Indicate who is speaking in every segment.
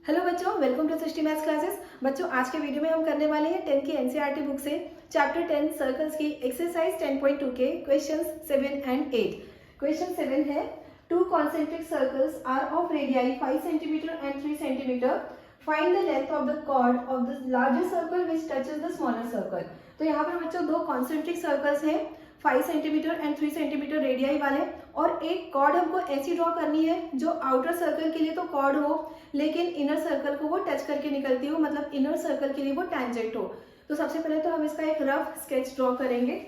Speaker 1: Hello बच्चों, welcome to Srishti maths classes. बच्चों, आज के वीडियो में हम करने वाले हैं 10 की एनसीईआरटी बुक से चैप्टर 10 सर्कल्स की एक्सरसाइज 10.2 के क्वेश्चंस 7 एंड 8। क्वेश्चन 7 है, two concentric circles are of radii 5 centimetre and 3 centimetre. Find the length of the chord of the larger circle which touches the smaller circle. तो यहाँ पर बच्चों दो concentric circles हैं 5 centimetre and 3 centimetre radii वाले, और एक कॉर्ड हमको ऐसी ड्रॉ करनी है जो आउटर सर्कल के लिए तो कॉर्ड हो लेकिन इनर सर्कल को वो टच करके निकलती हो, मतलब इनर सर्कल के लिए वो टैंजेंट हो। तो सबसे पहले तो हम इसका एक रफ स्केच ड्रॉ करेंगे।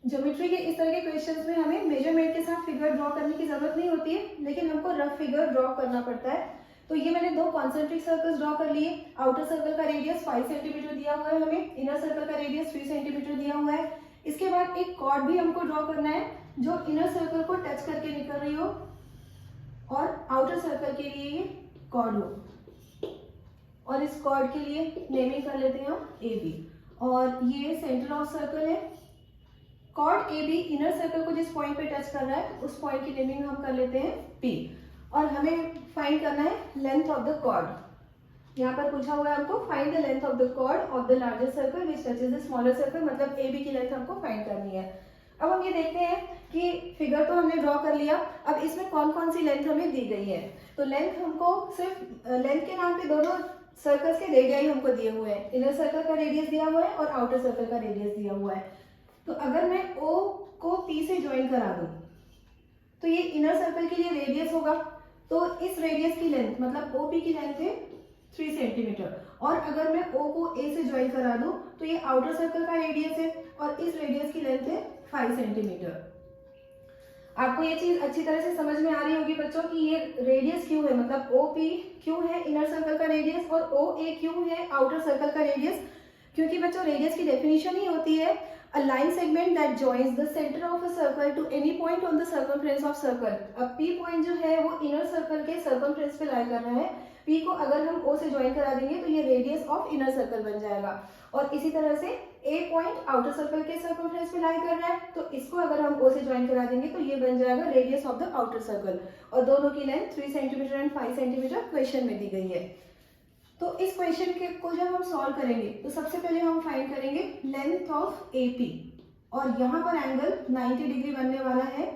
Speaker 1: ज्योमेट्री के इस तरह के क्वेश्चंस में हमें मेजरमेंट के साथ फिगर ड्रॉ करने की जरूरत नहीं होती है, लेकिन हमको रफ फिगर ड्रॉ करना पड़ता है। तो ये मैंने दो कॉन्सेंट्रिक सर्कल्स ड्रॉ कर लिए। आउटर सर्कल का रेडियस 5 सेंटीमीटर दिया हुआ है हमें, इनर सर्कल का रेडियस 3 सेंटीमीटर दिया हुआ है। इसके बाद एक कॉर्ड भी हमको ड्रॉ करना है जो इनर सर्कल को टच करके निकल रही हो और आउटर सर्कल के लिए ये कॉर्ड हो। और इस कॉर्ड के लिए नेमिंग कर लेते हैं हम ए बी, और ये सेंटर ऑफ सर्कल है। Chord A B inner circle को जिस पॉइंट पे टच कर रहा है उस पॉइंट की नेमिंग हम कर लेते हैं पी। और हमें फाइंड करना है लेंथ ऑफ द कॉर्ड। यहाँ पर पूछा हुआ है हमको find the length of the chord of the larger circle which touches the smaller circle, मतलब ए बी की लेंथ हमको फाइंड करनी है। अब हम ये देखते हैं कि फिगर तो हमने ड्रॉ कर लिया, अब इसमें कौन कौन सी लेंथ हमें दी गई है। तो लेंथ हमको सिर्फ लेंथ के नाम पे दोनों सर्कल्स के रेडियाई हमको दिए हुए हैं। इनर सर्कल का रेडियस दिया हुआ है और आउटर सर्कल का रेडियस दिया हुआ है। तो अगर मैं O को P से ज्वाइन करा दूं तो ये इनर सर्कल के लिए रेडियस होगा। तो इस रेडियस की लेंथ मतलब OP की लेंथ है 3 सेंटीमीटर, और अगर मैं O को A से ज्वाइन करा दूं तो ये आउटर सर्कल का रेडियस है और इस रेडियस की लेंथ है 5 सेंटीमीटर। आपको ये चीज अच्छी तरह से समझ में आ रही होगी बच्चों कि ये रेडियस क्यों है, मतलब OP क्यों है इनर सर्कल का रेडियस और OA क्यों है आउटर सर्कल का रेडियस। क्योंकि बच्चों रेडियस की डेफिनेशन ही होती है a line segment that joins the center of a circle to any point on the circumference of circle। अब P पॉइंट जो है वो इनर सर्कल के सर्कमफ्रेंस पे लाई कर रहा है। P को अगर हम O से ज्वाइन करा देंगे तो ये रेडियस ऑफ इनर सर्कल बन जाएगा, और इसी तरह से A पॉइंट आउटर सर्कल के सर्कमफ्रेंस पे लाई कर रहा है, तो इसको अगर हम O से ज्वाइन करा देंगे तो ये बन जाएगा radius of the outer circle, और दोनों की length 3 centimetre and 5 centimetre question में दी गई है। तो इस क्वेश्चन के को जब हम सॉल्व करेंगे तो सबसे पहले हम फाइंड करेंगे लेंथ ऑफ AP, और यहाँ पर एंगल 90 डिग्री बनने वाला है।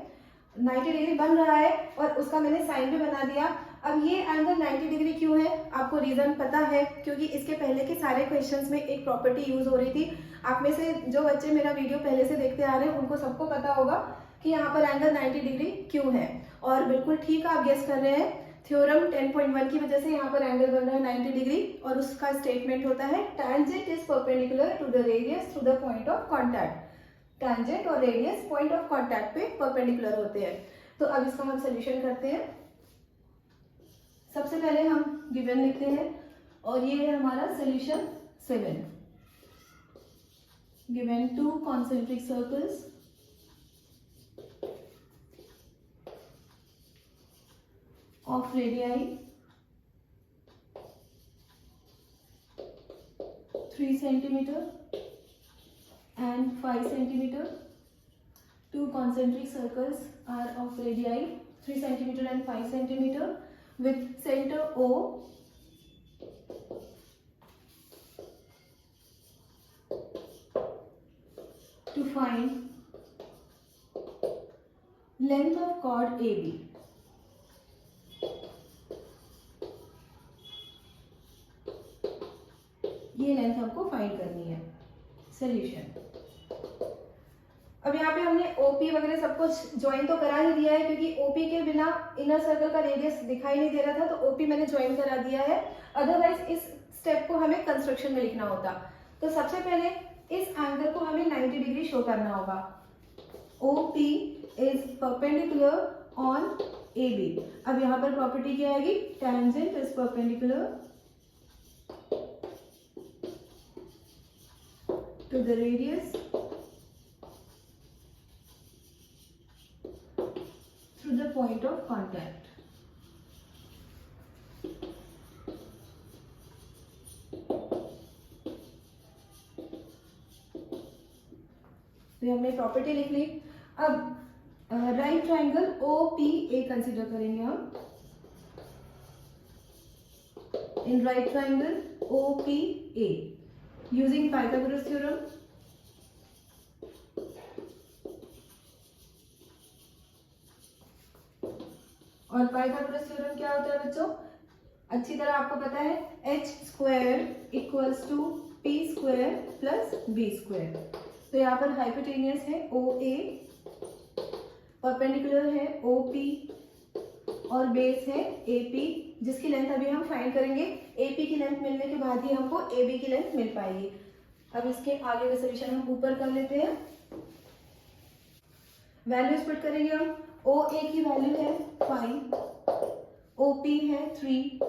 Speaker 1: 90 डिग्री बन रहा है और उसका मैंने साइन भी बना दिया। अब ये एंगल 90 डिग्री क्यों है, आपको रीजन पता है, क्योंकि इसके पहले के सारे क्वेश्चंस में एक प्रॉपर्टी यूज हो रही थी। आप में से जो बच्चे मेरा वीडियो पहले से देखते आ रहे हैं उनको सबको पता होगा कि यहाँ पर एंगल 90 डिग्री क्यों है, और बिल्कुल ठीक आप गेस कर रहे हैं। थ्योरम 10.1 की वजह से यहाँ पर एंगल बन रहा है 90 डिग्री, और उसका स्टेटमेंट होता है tangent is perpendicular to the radius through the point of contact. Tangent और रेडियस पॉइंट ऑफ कॉन्टैक्ट पे परपेंडिकुलर होते हैं। तो अब इसका हम सोल्यूशन करते हैं। सबसे पहले हम गिवन लिखते हैं, और ये है हमारा solution 7। Given to concentric circles of radii 3 centimeter and 5 centimeter. Two concentric circles are of radii 3 centimeter and 5 centimeter with center O to find length of chord AB. ये लेंथ हमको फाइंड करनी है। सॉल्यूशन, अब यहाँ पे हमने OP वगैरह सब कुछ ज्वाइन तो करा ही दिया है, क्योंकि OP के बिना इनर सर्कल का रेडियस दिखाई नहीं दे रहा था, तो OP मैंने ज्वाइन करा दिया है। अदरवाइज इस स्टेप को हमें कंस्ट्रक्शन में लिखना होता। तो सबसे पहले इस एंगल को हमें 90 डिग्री शो करना होगा। OP is perpendicular on AB। अब यहाँ पर प्रॉपर्टी क्या आएगी, tangent is perpendicular to the radius through the point of contact। तो हमने प्रॉपर्टी लिख ली। अब right triangle O P A consider करेंगे हम। In right triangle O P A using Pythagoras theorem, और पाइथागोरस थ्योरम क्या होता है बच्चों, अच्छी तरह आपको पता है, H square equals to P square plus B square. तो यहाँ पर हाइपोटेनियस है ओ ए, परपेंडिकुलर है ओ पी, और बेस है ए पी, जिसकी लेंथ अभी हम फाइंड करेंगे। ए पी की लेंथ मिलने के बाद ही हमको ए बी की लेंथ मिल पाएगी। अब इसके आगे का सोल्यूशन हम ऊपर कर लेते हैं। वैल्यूज पुट करेंगे हम। ओ ए की वैल्यू है 5, ओ पी है 3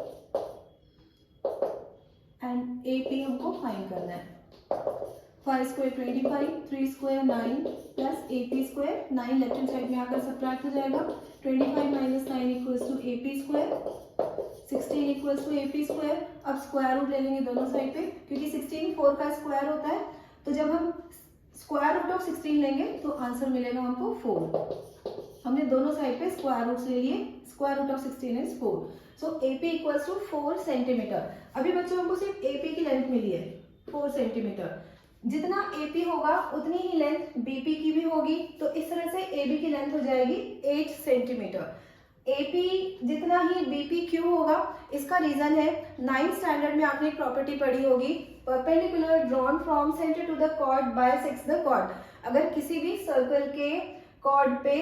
Speaker 1: एंड ए पी हमको फाइंड करना है। 5 square 25, 3 square 9 plus A P square 9 left hand side में आकर सब्ट्रैक्ट हो जाएगा। 25 minus 9 equals to A P square, 16 equals to A P square. अब स्क्वायर रूट ले लेंगे दोनों साइड पे, क्योंकि 16 4 का स्क्वायर होता है, तो जब हम स्क्वायर रूट ऑफ 16 लेंगे तो आंसर मिलेगा हमको 4। हमने दोनों साइड पे स्क्वायर रूट्स ले लिए, square root of 16 is 4। So A P equals to 4 centimetre. अभी बच्चों हमको सिर्फ ए पी की लेंथ मिली है 4 सेंटीमीटर। जितना AP होगा उतनी ही लेंथ BP की भी होगी, तो इस तरह से AB की लेंथ हो जाएगी 8 सेंटीमीटर। AP जितना ही BPQ होगा, इसका रीजन है 9th स्टैंडर्ड में आपने एक प्रॉपर्टी पढ़ी होगी, perpendicular drawn from centre to the chord bisects the chord. अगर किसी भी सर्कल के कॉर्ड पे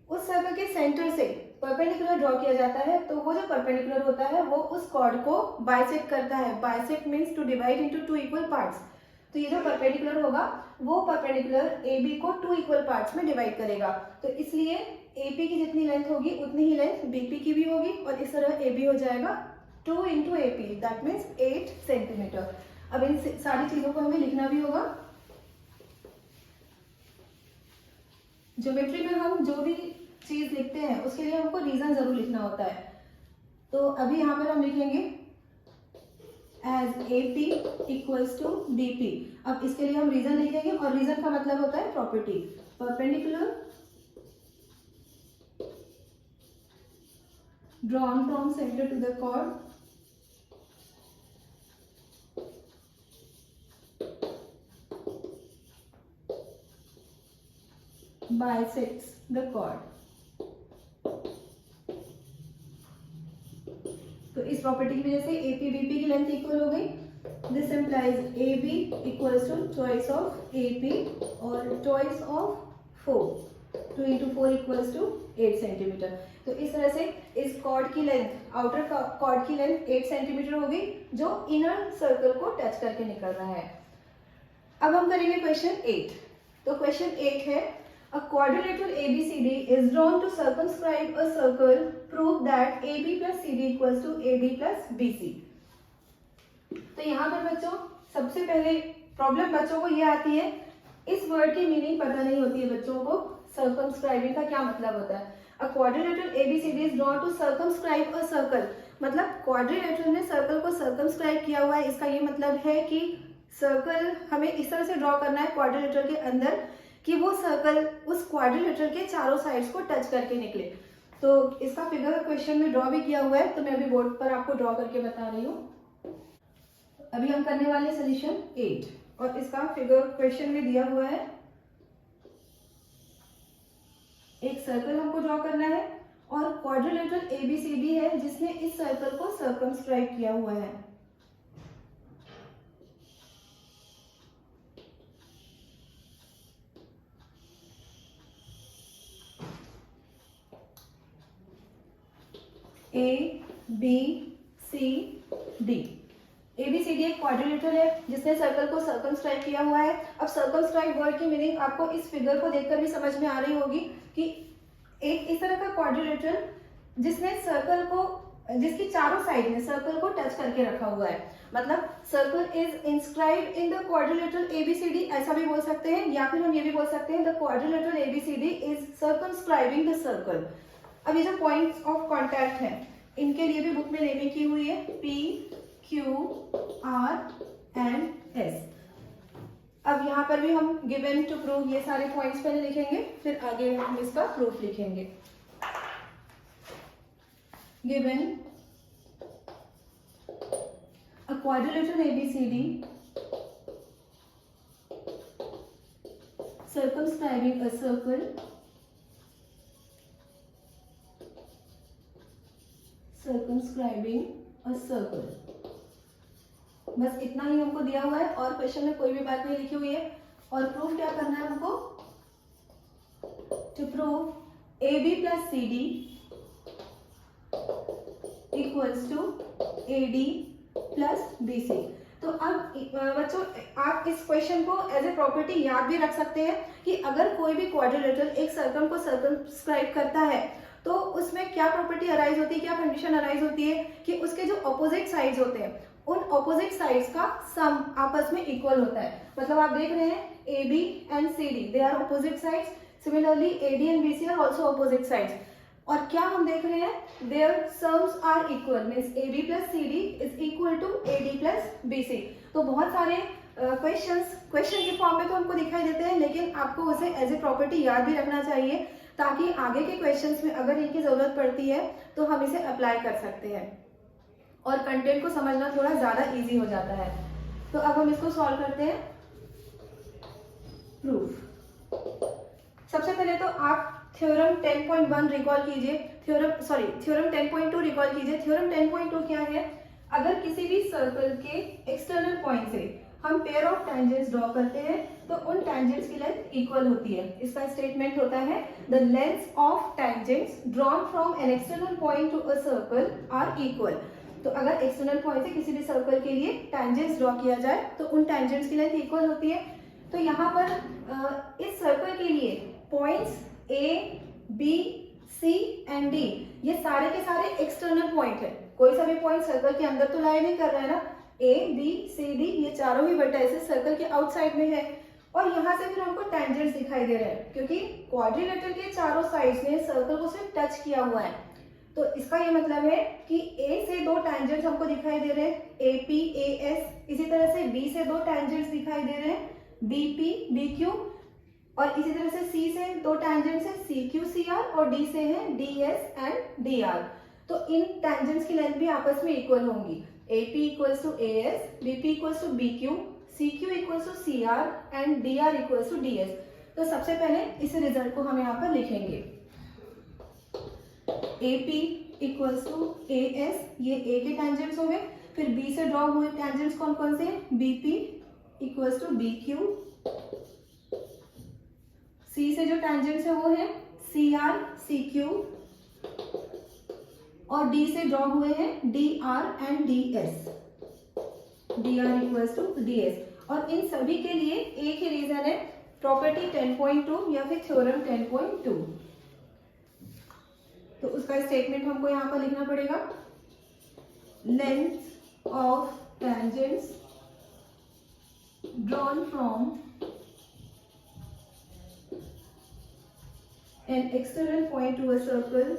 Speaker 1: उस सर्कल के सेंटर से परपेंडिकुलर ड्रॉ किया जाता है, तो वो जो परपेंडिकुलर होता है वो उस कॉर्ड को बाइसेक्ट करता है। Bisect means to divide into 2 equal parts. तो ये जो परपेंडिकुलर होगा वो परपेंडिकुलर AB को 2 इक्वल पार्ट्स में डिवाइड करेगा। तो इसलिए AP की जितनी लेंथ होगी उतनी ही लेंथ BP की भी होगी, और इस तरह AB हो जाएगा 2 into AP, that means 8 centimetre. अब इन सारी चीजों को हमें लिखना भी होगा। ज्योमेट्री में हम जो भी चीज लिखते हैं उसके लिए हमको रीजन जरूर लिखना होता है। तो अभी यहाँ पर हम लिखेंगे as AP equals to BP। अब इसके लिए हम रीजन लिखेंगे, और रीजन का मतलब होता है property. Perpendicular drawn from centre to the chord bisects the chord। तो इस प्रॉपर्टी की वजह से AP BP की लेंथ इक्वल हो गई। This implies AB equals to twice of AP और twice of 4। 2 into 4 equals to 8 centimetre. तो इस तरह से इस कॉर्ड की लेंथ, आउटर कॉर्ड की लेंथ 8 सेंटीमीटर हो गई, जो इनर सर्कल को टच करके निकल रहा है। अब हम करेंगे क्वेश्चन 8। तो क्वेश्चन 8 है, a quadrilateral ABCD is drawn to circumscribe a circle, prove that AB plus CD equals to AD plus BC। तो यहाँ पर बच्चों सबसे पहले प्रॉब्लम बच्चों को ये आती है, इस वर्ड की मीनिंग पता नहीं होती है बच्चों को। सर्कमस्क्राइबिंग का क्या मतलब होता है? A quadrilateral ABCD is drawn to circumscribe a circle, मतलब क्वाड्रिलेटरल ने सर्कल को सर्कमस्क्राइब किया हुआ है। इसका ये मतलब है कि सर्कल हमें इस तरह से ड्रॉ करना है क्वाड्रिलेटरल के अंदर कि वो सर्कल उस क्वाड्रिलेटरल के चारों साइड्स को टच करके निकले। तो इसका फिगर क्वेश्चन में ड्रॉ भी किया हुआ है, तो मैं अभी बोर्ड पर आपको ड्रॉ करके बता रही हूँ। अभी हम करने वाले सोल्यूशन 8, और इसका फिगर क्वेश्चन में दिया हुआ है। एक सर्कल हमको ड्रॉ करना है, और क्वाड्रिलेटरल ABCD है जिसने इस सर्कल को सर्कमस्क्राइब किया हुआ है। ABCD ABCD एक क्वाड्रिलेटरल है जिसने सर्कल को सर्कमस्क्राइब किया हुआ है। अब सर्कमस्क्राइब वर्ड की मीनिंग आपको इस फिगर को देखकर भी समझ में आ रही होगी कि एक इस तरह का क्वाड्रिलेटरल जिसने सर्कल को, जिसकी चारों साइड में सर्कल को टच करके रखा हुआ है, मतलब circle is inscribed in the quadrilateral ABCD, ऐसा भी बोल सकते हैं, या फिर हम ये भी बोल सकते हैं the quadrilateral ABCD is circumscribing the circle. अब ये जो पॉइंट्स ऑफ कांटेक्ट है इनके लिए भी बुक में नेमिंग की हुई है, P, Q, R and S। अब यहाँ पर भी हम गिवन टू प्रूव ये सारे पॉइंट्स पहले लिखेंगे, फिर आगे हम इसका प्रूफ लिखेंगे। Given a quadrilateral ABCD circumscribing a circle बस इतना ही हमको दिया हुआ है और क्वेश्चन में कोई भी बात नहीं लिखी हुई है। और प्रूफ क्या करना है हमको? To prove AB plus CD equals to AD plus BC। तो अब बच्चों आप इस क्वेश्चन को एज ए प्रॉपर्टी याद भी रख सकते हैं कि अगर कोई भी क्वाड्रिलेटरल एक सर्कल को सर्कमस्क्राइब करता है तो उसमें क्या प्रॉपर्टी अराइज होती है, क्या कंडीशन अराइज होती है कि उसके जो ऑपोजिट साइड्स होते हैं उन ऑपोजिट साइड्स का सम आपस में इक्वल होता है। मतलब आप देख रहे हैं AB and CD they are opposite sides, similarly AD and BC are also opposite sides. और क्या हम देख रहे हैं their sums are equal, means AB plus CD is equal to AD plus BC। तो बहुत सारे क्वेश्चन के फॉर्म में तो हमको दिखाई देते हैं, लेकिन आपको उसे एज ए प्रॉपर्टी याद भी रखना चाहिए ताकि आगे के क्वेश्चंस में अगर इनकी जरूरत पड़ती है तो हम इसे अप्लाई कर सकते हैं और कंटेंट को समझना थोड़ा ज्यादा इजी हो जाता है। तो अब हम इसको सॉल्व करते हैं। प्रूफ। सबसे पहले तो आप थ्योरम 10.1 रिकॉल कीजिए, थ्योरम 10.2 रिकॉल कीजिए। थ्योरम 10.2 क्या है? अगर किसी भी सर्कल के एक्सटर्नल पॉइंट से हम पेयर ऑफ टेंजेंट्स ड्रॉ करते हैं तो उन टेंजेंट्स की लेंथ इक्वल होती है। इसका स्टेटमेंट होता है the lengths of tangents drawn from an external point to a circle are equal. तो अगर एक्सटर्नल पॉइंट से किसी भी सर्कल के लिए टेंजेंट्स ड्रॉ किया जाए तो उन टेंजेंट्स की लेंथ इक्वल होती है। तो यहाँ पर इस सर्कल के लिए points A, B, C and D ये सारे के सारे एक्सटर्नल पॉइंट है। कोई सा भी पॉइंट सर्कल के अंदर तो लाई नहीं कर रहा है ना। A, B, C, D ये चारों ही वर्टाइसेस सर्कल के आउटसाइड में है और यहाँ से फिर हमको टेंजेंट्स दिखाई दे रहे हैं क्योंकि क्वाड्रिलेटरल के चारों साइड्स ने सर्कल को सिर्फ टच किया हुआ है। तो इसका ये मतलब है कि A से दो टेंजेंट्स हमको दिखाई दे रहे हैं AP, AS। इसी तरह से B से दो टेंजेंट्स दिखाई दे रहे हैं BP, BQ। और इसी तरह से C से दो टेंजेंट्स है CQ, CR और D से है DS एंड DR। तो इन टेंजेंट्स की लेंथ भी आपस में इक्वल होंगी। AP equals to AS, BP equals to BQ, CQ equals to CR and DR equals to DS। तो सबसे पहले इस रिजल्ट को हम यहाँ पर लिखेंगे। AP इक्वल्स टू AS ये A के टेंजेंट्स हो गए। फिर B से ड्रॉ हुए टेंजेंट्स कौन कौन से हैं? BP equals to BQ। C से जो टेंजेंट्स है वो है CR, CQ और D से ड्रॉ हुए हैं DR and DS। DR equals to DS। और इन सभी के लिए एक ही रीजन है प्रॉपर्टी 10.2 या फिर थ्योरम 10.2। तो उसका स्टेटमेंट हमको यहाँ पर लिखना पड़ेगा। Length of tangents drawn from an external point to a circle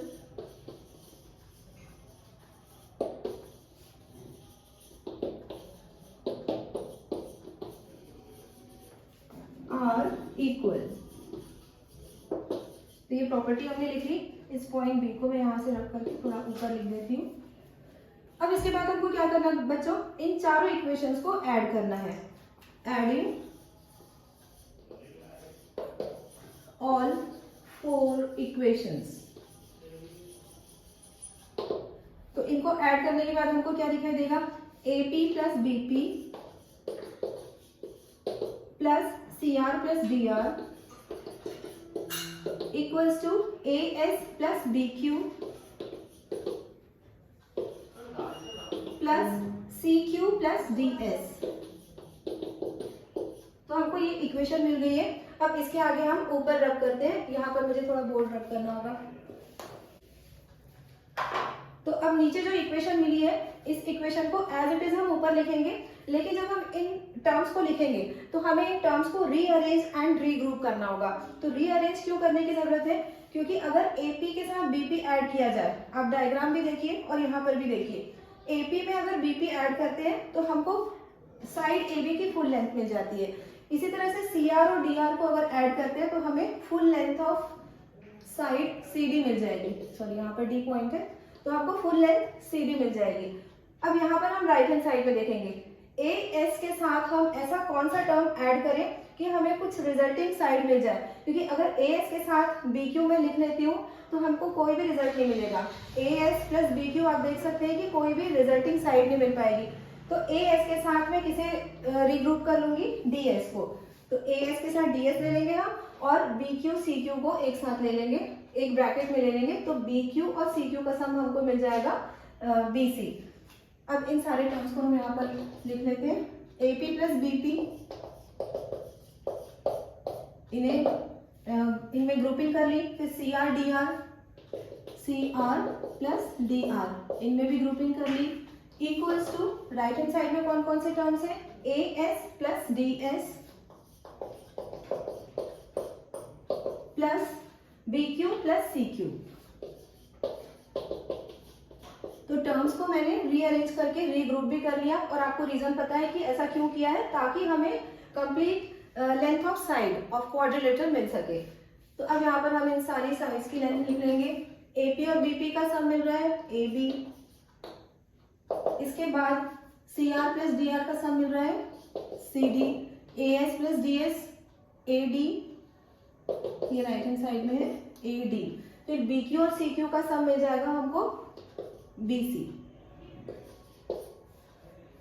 Speaker 1: are equal। तो ये प्रॉपर्टी हमने लिख ली। इस पॉइंट B को मैं यहाँ से रख करके थोड़ा ऊपर लिख देती हूँ। अब इसके बाद हमको क्या करना है बच्चों? इन चारों इक्वेशंस को ऐड करना है। Adding all 4 equations. तो इनको ऐड करने के बाद हमको क्या दिखाई देगा? AP plus BP plus CR plus DR equals to AS plus BQ plus CQ plus DS। तो हमको ये इक्वेशन मिल गई है। अब इसके आगे हम ऊपर रब करते हैं। यहाँ पर मुझे थोड़ा बोल्ड रब करना होगा। तो अब नीचे जो इक्वेशन मिली है इस इक्वेशन को एज इट इज हम ऊपर लिखेंगे, लेकिन जब हम इन टर्म्स को लिखेंगे तो हमें इन टर्म्स को रीअरेंज एंड रीग्रुप करना होगा। तो रीअरेंज क्यों करने की जरूरत है? क्योंकि अगर AP के साथ BP ऐड किया जाए, आप डायग्राम भी देखिए और यहाँ पर भी देखिए, AP में अगर BP ऐड करते हैं तो हमको साइड AB की फुल लेंथ मिल जाती है। इसी तरह से CR और DR को अगर ऐड करते हैं तो हमें full length of side CD मिल जाएगी। सॉरी, यहाँ पर D पॉइंट है, तो आपको फुल लेंथ CD मिल जाएगी। अब यहाँ पर हम राइट हैंड साइड में देखेंगे, AS के साथ हम ऐसा कौन सा टर्म ऐड करें कि हमें कुछ रिजल्टिंग साइड मिल जाए, क्योंकि अगर AS के साथ BQ में लिख लेती हूँ तो हमको कोई भी रिजल्ट नहीं मिलेगा। AS प्लस BQ आप देख सकते हैं कि कोई भी रिजल्टिंग साइड नहीं मिल पाएगी। तो AS के साथ में किसे रिग्रुप कर लूंगी, DS को। तो AS के साथ DS ले लेंगे हम, और BQ CQ को एक साथ ले लेंगे, एक ब्रैकेट में ले लेंगे, तो BQ और CQ का सम हमको मिल जाएगा BC। अब इन सारे टर्म्स को हम यहाँ पर लिख लेते हैं, AP प्लस BP, इनमें ग्रुपिंग कर ली, फिर CR DR, CR plus DR, इनमें भी ग्रुपिंग कर ली, equals to right hand side में कौन कौन से टर्म्स है, AS प्लस DS प्लस BQ प्लस CQ। तो टर्म्स को मैंने रीअरेंज करके रीग्रुप भी कर लिया, और आपको रीजन पता है कि ऐसा क्यों किया है, ताकि हमें complete length of side of quadrilateral मिल सके। तो अब यहाँ पर हम इन सारी साइड्स की लेंथ लिख लेंगे। AP और BP का सम मिल रहा है AB, इसके बाद CR प्लस DR का सम मिल रहा है CD, AS प्लस DS AD, ये राइट हैंड साइड में है AD, फिर BQ और CQ का सम मिल जाएगा हमको BC।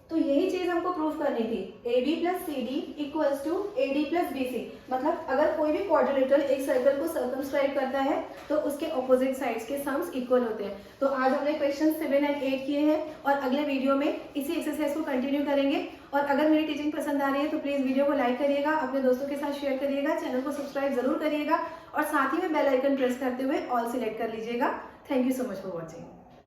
Speaker 1: तो यही चीज हमको प्रूव करनी थी, AB plus CD equals to AD plus BC। मतलब अगर कोई भी क्वाड्रिलेटरल एक सर्कल को सर्कमस्क्राइब करता है तो उसके ऑपोजिट साइड्स के सम्स इक्वल होते हैं। तो आज हमने क्वेश्चन 7 एंड 8 किए हैं, और अगले वीडियो में इसी एक्सरसाइज को कंटिन्यू करेंगे। और अगर मेरी टीचिंग पसंद आ रही है तो प्लीज वीडियो को लाइक करिएगा, अपने दोस्तों के साथ शेयर करिएगा, चैनल को सब्सक्राइब जरूर करिएगा, और साथ ही में बेल आइकन प्रेस करते हुए ऑल सिलेक्ट कर लीजिएगा। Thank you so much for watching.